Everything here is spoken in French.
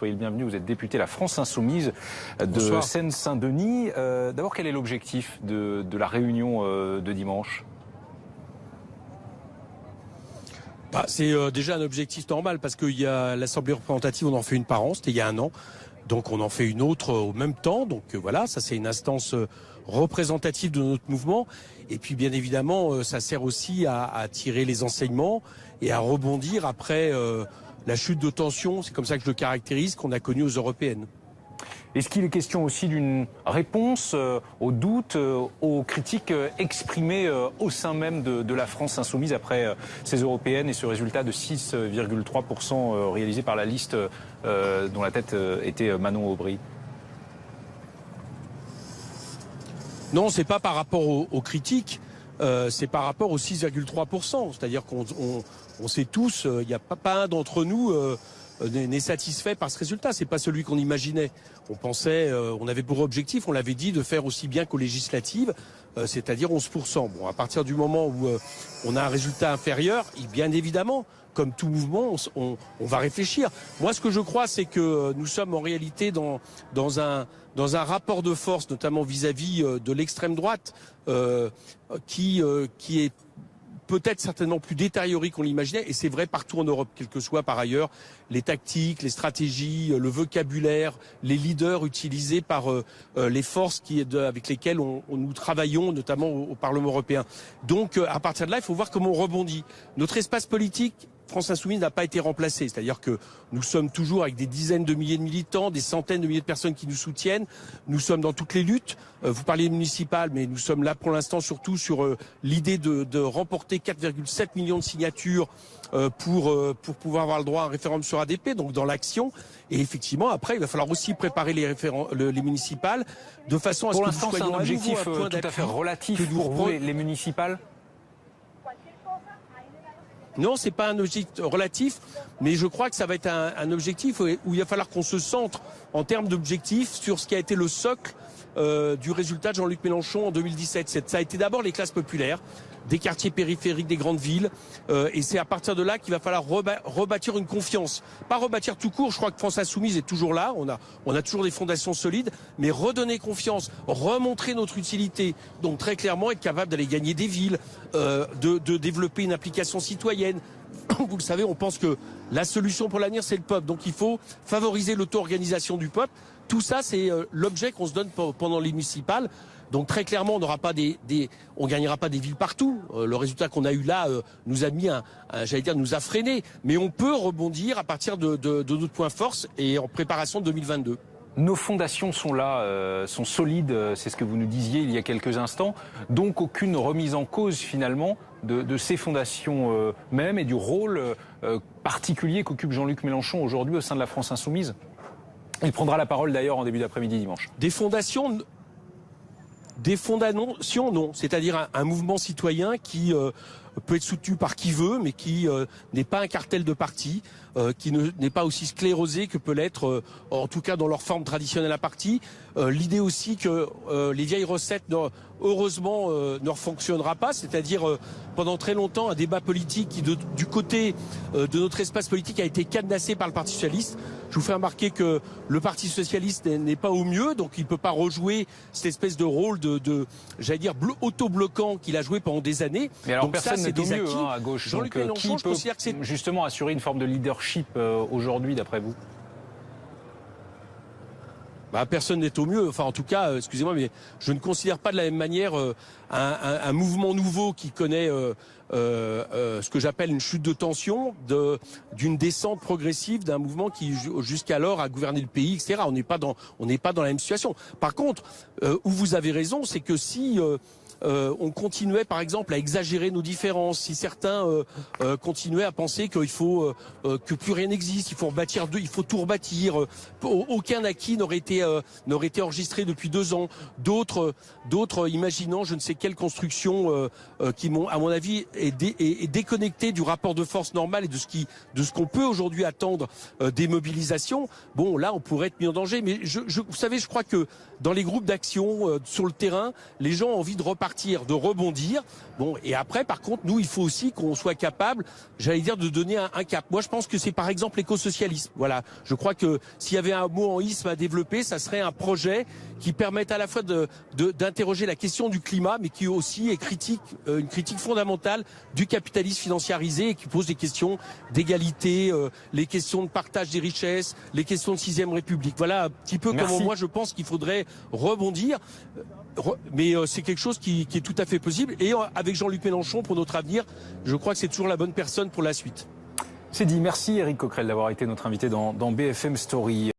Soyez le bienvenu, vous êtes député La France Insoumise de Seine-Saint-Denis. D'abord, quel est l'objectif de la réunion de dimanche ? C'est déjà un objectif normal parce qu'il y a l'Assemblée représentative, on en fait une par an, c'était il y a un an. Donc on en fait une autre au même temps. Donc voilà, ça c'est une instance représentative de notre mouvement. Et puis bien évidemment, ça sert aussi à tirer les enseignements et à rebondir après la chute de tension, c'est comme ça que je le caractérise, qu'on a connue aux européennes. Est-ce qu'il est question aussi d'une réponse aux doutes, aux critiques exprimées au sein même de la France Insoumise après ces européennes et ce résultat de 6,3% réalisé par la liste dont la tête était Manon Aubry ? Non, c'est pas par rapport aux critiques, c'est par rapport aux 6,3%. C'est-à-dire qu'on sait tous, il n'y a pas un d'entre nous n'est satisfait par ce résultat. C'est pas celui qu'on imaginait. On pensait, on avait pour objectif, on l'avait dit, de faire aussi bien qu'aux législatives, c'est-à-dire 11%. Bon, à partir du moment où on a un résultat inférieur, bien évidemment, comme tout mouvement, on va réfléchir. Moi, ce que je crois, c'est que nous sommes en réalité dans un rapport de force, notamment vis-à-vis de l'extrême droite, qui est peut-être certainement plus détérioré qu'on l'imaginait, et c'est vrai partout en Europe, quelles que soient par ailleurs les tactiques, les stratégies, le vocabulaire, les leaders utilisés par les forces avec lesquelles nous travaillons, notamment au Parlement européen. Donc à partir de là, il faut voir comment on rebondit. Notre espace politique, France Insoumise, n'a pas été remplacé, c'est-à-dire que nous sommes toujours avec des dizaines de milliers de militants, des centaines de milliers de personnes qui nous soutiennent. Nous sommes dans toutes les luttes. Vous parliez municipales, mais nous sommes là pour l'instant surtout sur l'idée de remporter 4,7 millions de signatures pour pouvoir avoir le droit à un référendum sur ADP, donc dans l'action. Et effectivement, après, il va falloir aussi préparer les municipales de façon à ce que nous soyons c'est un objectif tout à fait relatif pour vous, les municipales. Non, c'est pas un objectif relatif, mais je crois que ça va être un objectif où il va falloir qu'on se centre en termes d'objectifs sur ce qui a été le socle du résultat de Jean-Luc Mélenchon en 2017. Ça a été d'abord les classes populaires, des quartiers périphériques, des grandes villes, et c'est à partir de là qu'il va falloir rebâtir une confiance. Pas rebâtir tout court, je crois que France Insoumise est toujours là, on a toujours des fondations solides, mais redonner confiance, remontrer notre utilité, donc très clairement être capable d'aller gagner des villes, de développer une application citoyenne. Vous le savez, on pense que la solution pour l'avenir, c'est le peuple, donc il faut favoriser l'auto-organisation du peuple. Tout ça, c'est l'objet qu'on se donne pendant les municipales. Donc très clairement, on n'aura pas on gagnera pas des villes partout. Le résultat qu'on a eu là nous a mis nous a freiné. Mais on peut rebondir à partir de notre point force et en préparation de 2022. Nos fondations sont là, sont solides, c'est ce que vous nous disiez il y a quelques instants. Donc aucune remise en cause finalement de ces fondations même et du rôle particulier qu'occupe Jean-Luc Mélenchon aujourd'hui au sein de la France Insoumise. Il prendra la parole d'ailleurs en début d'après-midi dimanche. Des fondations, non. C'est-à-dire un mouvement citoyen qui peut être soutenu par qui veut, mais qui n'est pas un cartel de parti, qui n'est pas aussi sclérosé que peut l'être, en tout cas dans leur forme traditionnelle à parti. L'idée aussi que les vieilles recettes, heureusement, ne fonctionnera pas, c'est-à-dire pendant très longtemps un débat politique qui, du côté de notre espace politique, a été cadenassé par le Parti socialiste. Je vous fais remarquer que le Parti socialiste n'est pas au mieux, donc il ne peut pas rejouer cette espèce de rôle j'allais dire, auto-bloquant qu'il a joué pendant des années. Mais alors donc personne n'est au mieux à gauche. Jean-Luc Mélenchon, je considère que c'est justement assurer une forme de leadership aujourd'hui, d'après vous? Personne n'est au mieux. Enfin, en tout cas, excusez-moi, mais je ne considère pas de la même manière un mouvement nouveau qui connaît ce que j'appelle une chute de tension, d'une descente progressive d'un mouvement qui jusqu'alors a gouverné le pays, etc. On n'est pas dans la même situation. Par contre, où vous avez raison, c'est que si on continuait par exemple à exagérer nos différences, si certains continuaient à penser qu'il faut que plus rien n'existe, il faut tout rebâtir, aucun acquis n'aurait été enregistré depuis 2 ans, d'autres imaginant je ne sais quelle construction qui à mon avis est déconnectée du rapport de force normal et de ce qu'on peut aujourd'hui attendre des mobilisations. Bon, là on pourrait être mis en danger, mais vous savez, je crois que dans les groupes d'action sur le terrain, les gens ont envie de repartir repartir, de rebondir. Bon, et après, par contre, nous, il faut aussi qu'on soit capable, j'allais dire, de donner un cap. Moi, je pense que c'est par exemple l'écosocialisme. Voilà. Je crois que s'il y avait un mot en isme à développer, ça serait un projet qui permette à la fois d'interroger la question du climat, mais qui aussi est une critique fondamentale du capitalisme financiarisé et qui pose des questions d'égalité, les questions de partage des richesses, les questions de 6e République. Voilà un petit peu comment moi je pense qu'il faudrait rebondir. Mais c'est quelque chose qui est tout à fait possible. Et avec Jean-Luc Mélenchon, pour notre avenir, je crois que c'est toujours la bonne personne pour la suite. C'est dit. Merci Éric Coquerel d'avoir été notre invité dans BFM Story.